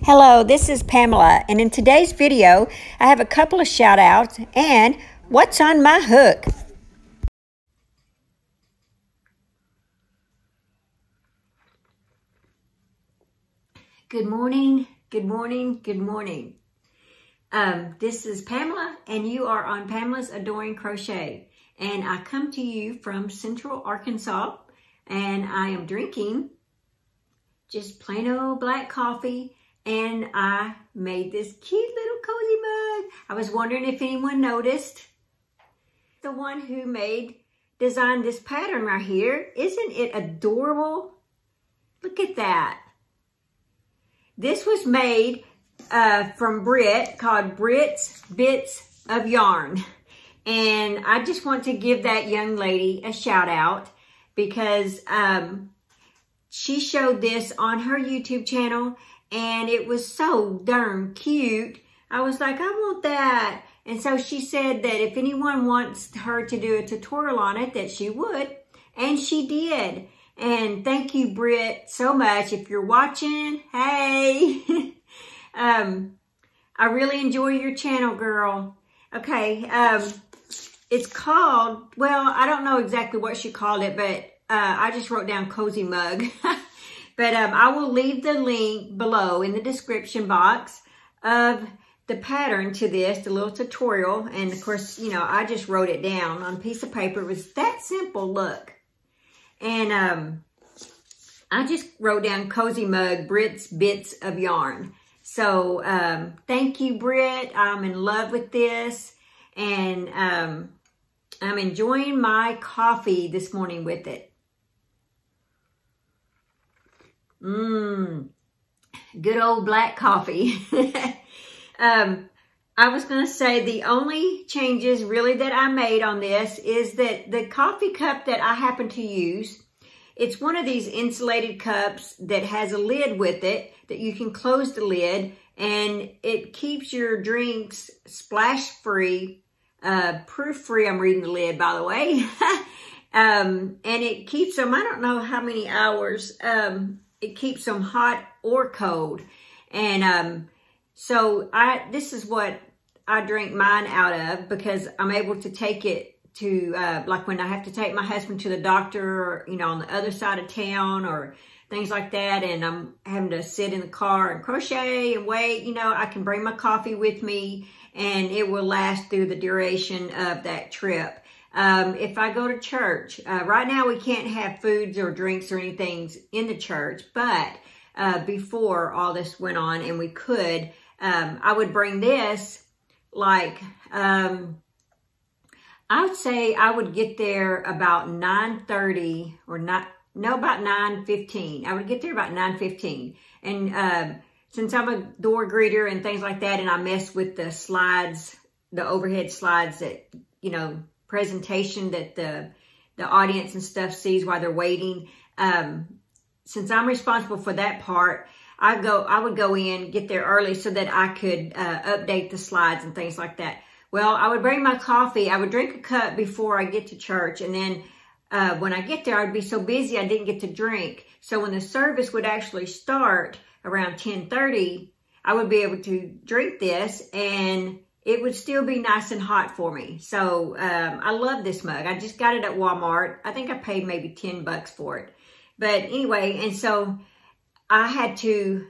Hello, this is Pamela, and in today's video, I have a couple of shout outs and what's on my hook. Good morning, good morning, good morning. This is Pamela, and you are on Pamela's Adoring Crochet. And I come to you from Central Arkansas, and I am drinking just plain old black coffee. And I made this cute little cozy mug. I was wondering if anyone noticed. The one who designed this pattern right here. Isn't it adorable? Look at that. This was made from Brit, called Brit's Bits of Yarn. And I just want to give that young lady a shout out because she showed this on her YouTube channel. And it was so darn cute. I was like, I want that. And so she said that if anyone wants her to do a tutorial on it, that she would. And she did. And thank you, Britt, so much. If you're watching, hey. I really enjoy your channel, girl. Okay, it's called, well, I don't know exactly what she called it, but I just wrote down Cozy Mug. But I will leave the link below in the description box of the pattern to this, the little tutorial. And of course, you know, I just wrote it down on a piece of paper. It was that simple, look. And I just wrote down Cozy Mug, Brit's Bits of Yarn. So thank you, Brit. I'm in love with this. And I'm enjoying my coffee this morning with it. Good old black coffee. I was going to say the only changes really that I made on this is that the coffee cup that I happen to use, it's one of these insulated cups that has a lid with it that you can close the lid and it keeps your drinks splash free, proof free. I'm reading the lid, by the way. And it keeps them, I don't know how many hours, it keeps them hot or cold. And so this is what I drink mine out of because I'm able to take it to, like when I have to take my husband to the doctor or, you know, on the other side of town or things like that. And I'm having to sit in the car and crochet and wait, you know, I can bring my coffee with me and it will last through the duration of that trip. If I go to church, right now we can't have foods or drinks or anything in the church, but before all this went on and we could, I would bring this like, I would say I would get there about 9:30 or about 9:15. I would get there about 9:15. And since I'm a door greeter and things like that, and I mess with the slides, the overhead slides that, you know, presentation that the audience and stuff sees while they're waiting. Since I'm responsible for that part, I would go in, get there early so that I could update the slides and things like that. Well, I would bring my coffee. I would drink a cup before I get to church. And then when I get there, I'd be so busy I didn't get to drink. So when the service would actually start around 10:30, I would be able to drink this and it would still be nice and hot for me. So I love this mug. I just got it at Walmart. I think I paid maybe 10 bucks for it. But anyway, and so I had to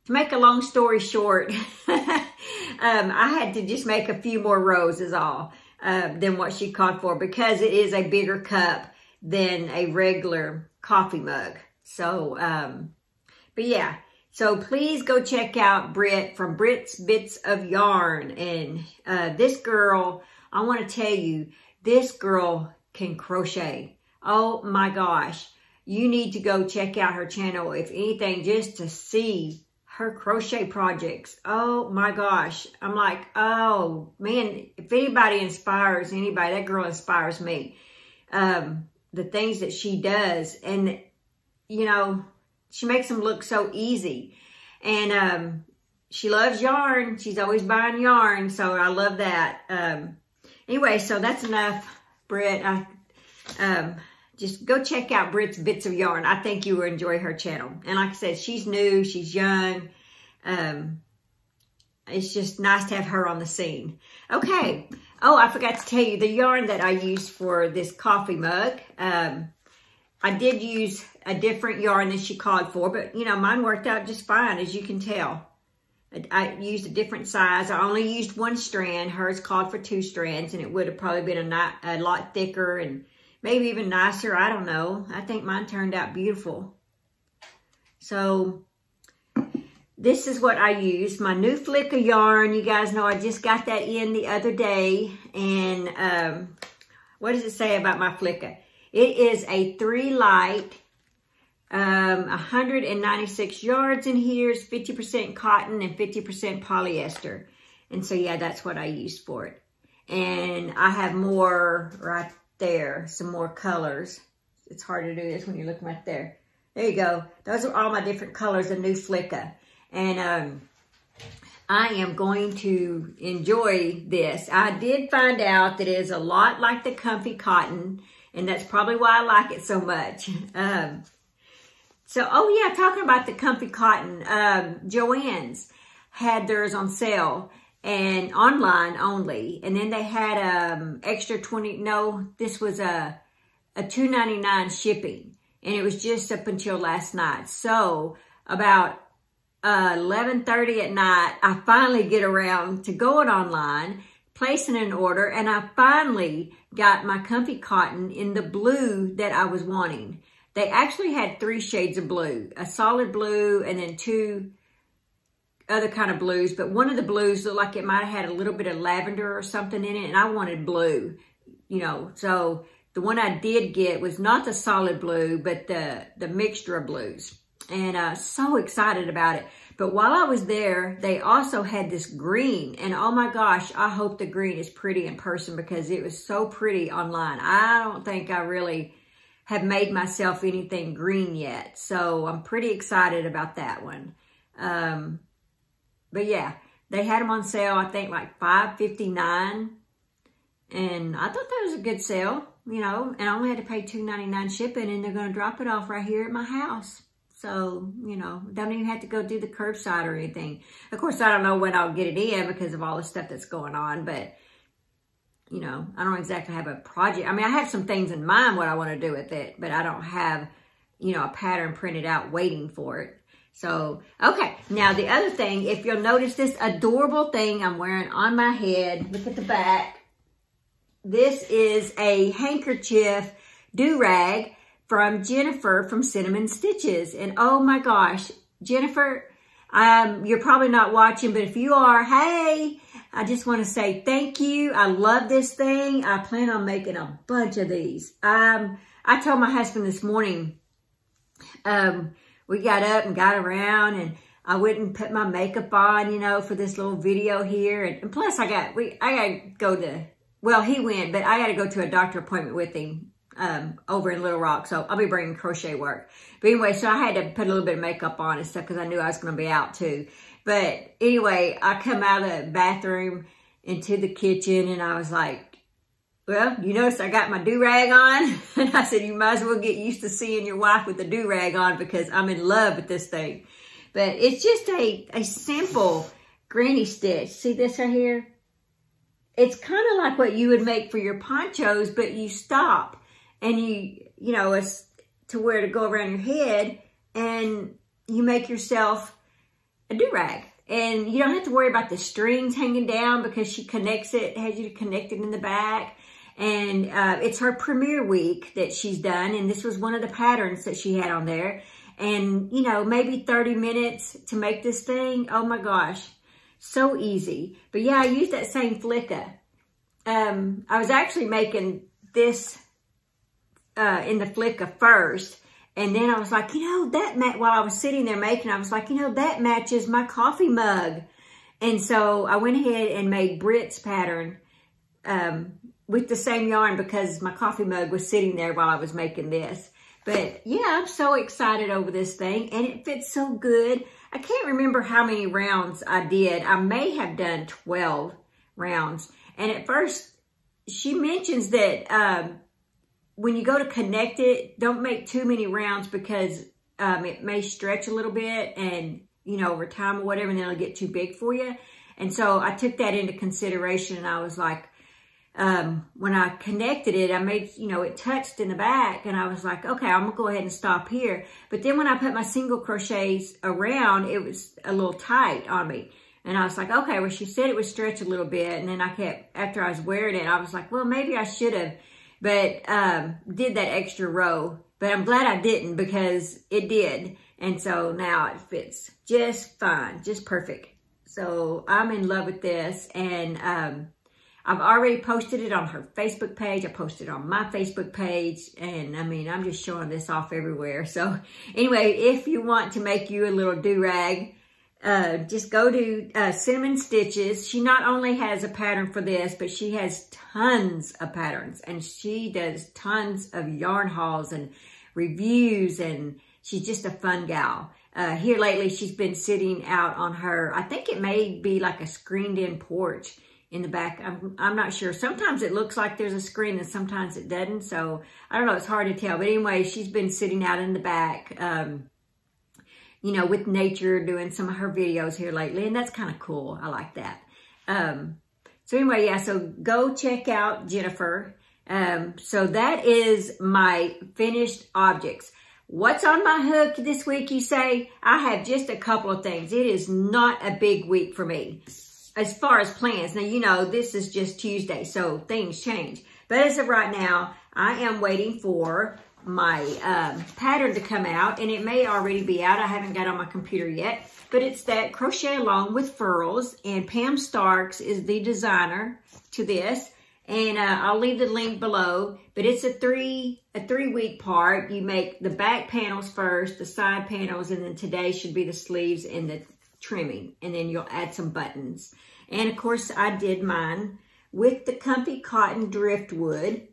make a long story short, I had to just make a few more rows is all than what she called for because it is a bigger cup than a regular coffee mug. So, but yeah. So please go check out Brit from Brit's Bits of Yarn. And this girl, I want to tell you, this girl can crochet. Oh my gosh. You need to go check out her channel, if anything, just to see her crochet projects. Oh my gosh. I'm like, oh man, if anybody inspires anybody, that girl inspires me. The things that she does. And, you know, she makes them look so easy. And she loves yarn. She's always buying yarn. So I love that. Anyway, so that's enough, Britt. Just go check out Brit's Bits of Yarn. I think you will enjoy her channel. And like I said, she's new. She's young. It's just nice to have her on the scene. Okay. Oh, I forgot to tell you the yarn that I used for this coffee mug. I did use a different yarn than she called for, but you know, mine worked out just fine, as you can tell. I used a different size. I only used 1 strand. Hers called for 2 strands, and it would have probably been a lot thicker and maybe even nicer. I don't know. I think mine turned out beautiful. So this is what I used. My new Flick of yarn. You guys know I just got that in the other day. And what does it say about my Flicka? It is a 3 light, 196 yards in here. It's 50% cotton and 50% polyester. And so, yeah, that's what I used for it. And I have more right there, some more colors. It's hard to do this when you're looking right there. There you go. Those are all my different colors of new Flicka. And I am going to enjoy this. I did find out that it is a lot like the Comfy Cotton, and that's probably why I like it so much. So, oh yeah, talking about the Comfy Cotton, Joannes had theirs on sale and online only. And then they had extra 20, no, this was a $2.99 shipping. And it was just up until last night. So about 11:30 at night, I finally get around to going online, placing an order, and I finally got my Comfy Cotton in the blue that I was wanting. They actually had 3 shades of blue, a solid blue and then 2 other kind of blues, but one of the blues looked like it might have had a little bit of lavender or something in it, and I wanted blue, you know. So the one I did get was not the solid blue, but the mixture of blues. And so excited about it. But while I was there, they also had this green. And oh my gosh, I hope the green is pretty in person because it was so pretty online. I don't think I really have made myself anything green yet. So I'm pretty excited about that one. But yeah, they had them on sale, I think like $5.59. And I thought that was a good sale, you know, and I only had to pay $2.99 shipping, and they're going to drop it off right here at my house. So, you know, don't even have to go do the curbside or anything. Of course, I don't know when I'll get it in because of all the stuff that's going on, but, you know, I don't exactly have a project. I mean, I have some things in mind what I want to do with it, but I don't have, you know, a pattern printed out waiting for it. So, okay. Now, the other thing, if you'll notice this adorable thing I'm wearing on my head, look at the back. This is a handkerchief do-rag from Jennifer from Cinnamon Stitches. And oh my gosh, Jennifer, you're probably not watching, but if you are, hey, I just want to say thank you. I love this thing. I plan on making a bunch of these. I told my husband this morning, we got up and got around, and I went and put my makeup on, you know, for this little video here. And plus I got to go to, well, he went, but I got to go to a doctor appointment with him over in Little Rock, so I'll be bringing crochet work. But anyway, so I had to put a little bit of makeup on and stuff because I knew I was going to be out too. But anyway, I come out of the bathroom into the kitchen, and I was like, well, you notice I got my do-rag on? And I said, you might as well get used to seeing your wife with the do-rag on because I'm in love with this thing. But it's just a simple granny stitch. See this right here? It's kind of like what you would make for your ponchos, but you stop. And you know, it's to where to go around your head, and you make yourself a do-rag. And you don't have to worry about the strings hanging down because she connects it, has you connect it in the back. And it's her premiere week that she's done, and this was one of the patterns that she had on there. And, you know, maybe 30 minutes to make this thing. Oh my gosh, so easy. But yeah, I used that same Flicka. I was actually making this in the Flicka first, and then I was like, you know, while I was sitting there making, I was like, you know, that matches my coffee mug. And so I went ahead and made Britt's pattern with the same yarn because my coffee mug was sitting there while I was making this. But yeah, I'm so excited over this thing, and it fits so good. I can't remember how many rounds I did. I may have done 12 rounds. And at first, she mentions that when you go to connect it, don't make too many rounds because it may stretch a little bit and you know, over time or whatever, and then it'll get too big for you. And so I took that into consideration, and I was like, when I connected it, I made, you know, it touched in the back, and I was like, okay, I'm gonna go ahead and stop here. But then when I put my single crochets around, it was a little tight on me. And I was like, okay, well, she said it would stretch a little bit. And then I kept, after I was wearing it, I was like, well, maybe I should have, but did that extra row. But I'm glad I didn't, because it did. And so now it fits just fine, just perfect. So I'm in love with this. And I've already posted it on her Facebook page. I posted it on my Facebook page. And I mean, I'm just showing this off everywhere. So anyway, if you want to make you a little do-rag, just go to Cinnamon Stitches. She not only has a pattern for this, but she has tons of patterns. And she does tons of yarn hauls and reviews. And she's just a fun gal. Here lately, she's been sitting out on her, I think it may be like a screened-in porch in the back. I'm not sure. Sometimes it looks like there's a screen and sometimes it doesn't. So I don't know. It's hard to tell. But anyway, she's been sitting out in the back, you know, with nature, doing some of her videos here lately. And that's kind of cool. I like that. So anyway, yeah, so go check out Jennifer. So that is my finished objects. What's on my hook this week, you say? I have just a couple of things. It is not a big week for me as far as plans. Now, you know, this is just Tuesday, so things change. But as of right now, I am waiting for my pattern to come out, and it may already be out. I haven't got it on my computer yet, but it's that Crochet Along with Furls, and Pam Starks is the designer to this, and I'll leave the link below. But it's a three-week part. You make the back panels first, the side panels, and then today should be the sleeves and the trimming, and then you'll add some buttons. And of course, I did mine with the Comfy Cotton Driftwood.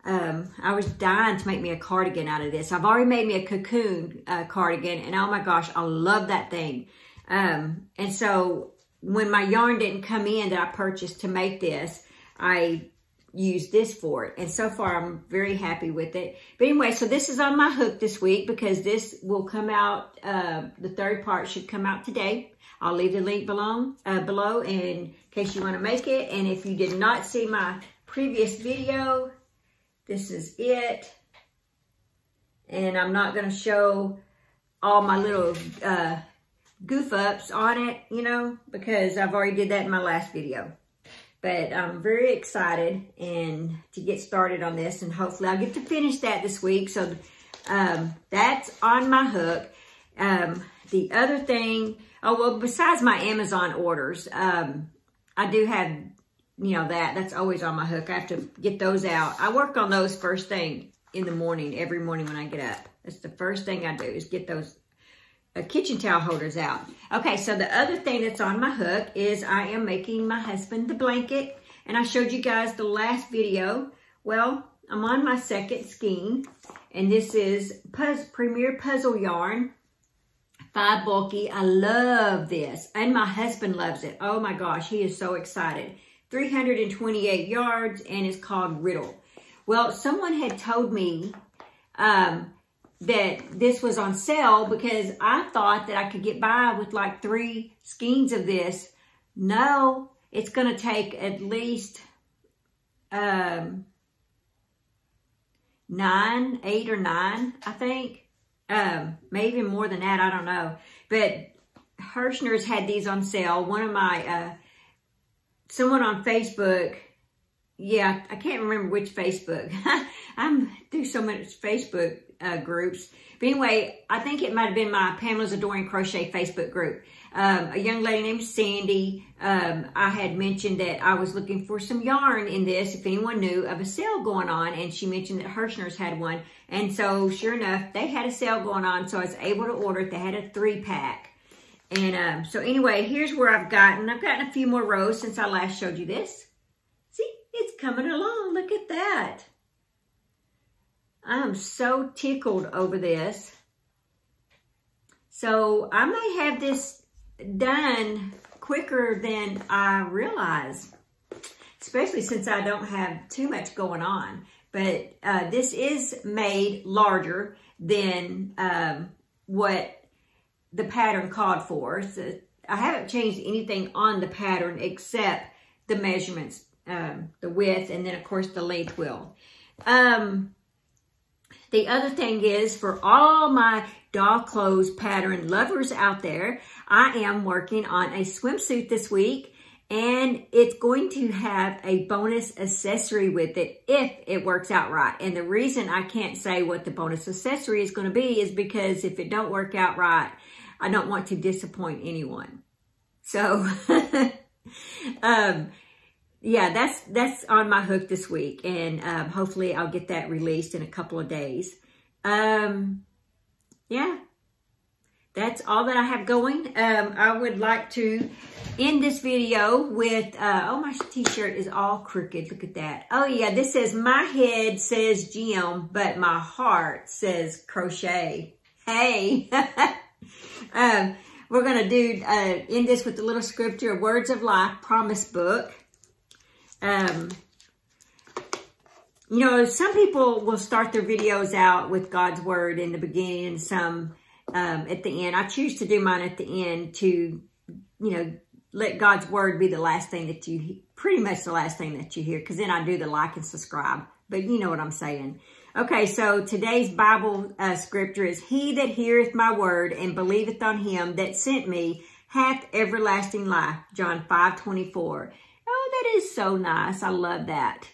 I was dying to make me a cardigan out of this. I've already made me a cocoon cardigan, and oh my gosh, I love that thing. And so when my yarn didn't come in that I purchased to make this, I used this for it. And so far, I'm very happy with it. But anyway, so this is on my hook this week, because this will come out, the third part should come out today. I'll leave the link below in case you want to make it. And if you did not see my previous video, this is it. And I'm not going to show all my little goof ups on it, you know, because I've already did that in my last video. But I'm very excited and to get started on this, and hopefully I'll get to finish that this week. So that's on my hook. The other thing, oh, well, besides my Amazon orders, I do have, you know, that's always on my hook. I have to get those out. I work on those first thing in the morning, every morning when I get up. That's the first thing I do, is get those kitchen towel holders out. Okay, so the other thing that's on my hook is I am making my husband the blanket. And I showed you guys the last video. Well, I'm on my second skein. And this is Premier Puzzle Yarn. 5 bulky. I love this. And my husband loves it. Oh my gosh, he is so excited. 328 yards, and it's called Riddle. Well, someone had told me that this was on sale, because I thought that I could get by with like 3 skeins of this. No, it's going to take at least 8 or 9, I think. Maybe more than that, I don't know. But Hirschner's had these on sale. One of my, someone on Facebook, yeah, I can't remember which Facebook. I'm through so much Facebook groups. But anyway, I think it might have been my Pamela's Adoring Crochet Facebook group. A young lady named Sandy, I had mentioned that I was looking for some yarn in this, if anyone knew of a sale going on, and she mentioned that Hirschner's had one. And so sure enough, they had a sale going on, so I was able to order it. They had a 3-pack. And so anyway, here's where I've gotten a few more rows since I last showed you this. See, it's coming along. Look at that. I'm so tickled over this. So I may have this done quicker than I realize, especially since I don't have too much going on. But this is made larger than what the pattern called for. So I haven't changed anything on the pattern except the measurements, the width, and then of course the length will. The other thing is, for all my doll clothes pattern lovers out there, I am working on a swimsuit this week, and it's going to have a bonus accessory with it if it works out right. And the reason I can't say what the bonus accessory is going to be is because if it don't work out right, I don't want to disappoint anyone. So, yeah, that's on my hook this week, and hopefully I'll get that released in a couple of days. Yeah, that's all that I have going. I would like to end this video with, oh, my t-shirt is all crooked. Look at that. Oh, yeah, this says, my head says Jim, but my heart says crochet. Hey. We're going to end this with the little scripture, Words of Life Promise Book. You know, some people will start their videos out with God's Word in the beginning and some at the end. I choose to do mine at the end to, you know, let God's Word be the last thing that you, pretty much the last thing that you hear, because then I do the like and subscribe. But you know what I'm saying. Okay, so today's Bible scripture is, He that heareth my word and believeth on him that sent me hath everlasting life. John 5:24. Oh, that is so nice. I love that.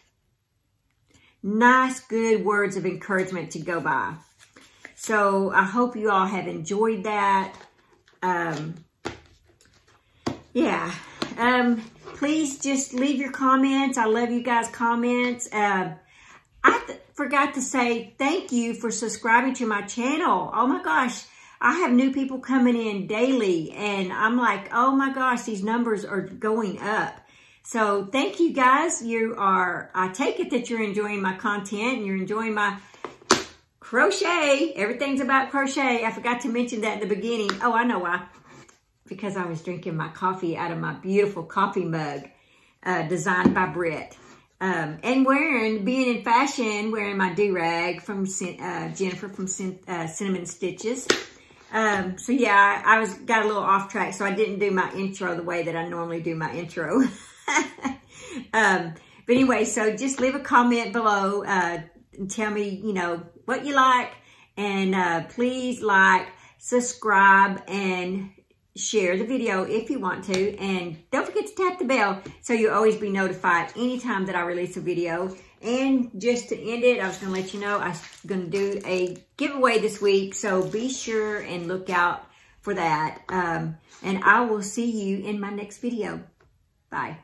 Nice, good words of encouragement to go by. So I hope you all have enjoyed that. Yeah. Please just leave your comments. I love you guys' comments. I forgot to say thank you for subscribing to my channel. Oh my gosh. I have new people coming in daily, and I'm like, oh my gosh, these numbers are going up. So thank you guys. I take it that you're enjoying my content and you're enjoying my crochet. Everything's about crochet. I forgot to mention that in the beginning. Oh, I know why. Because I was drinking my coffee out of my beautiful coffee mug, designed by Britt. And being in fashion, wearing my do-rag from Jennifer from Cinnamon Stitches. So yeah, I got a little off track, so I didn't do my intro the way that I normally do my intro. But anyway, so just leave a comment below and tell me, you know, what you like. And please like, subscribe, and share the video if you want to. And don't forget to tap the bell so you'll always be notified anytime that I release a video. And just to end it, I was going to let you know I'm going to do a giveaway this week. So be sure and look out for that. And I will see you in my next video. Bye.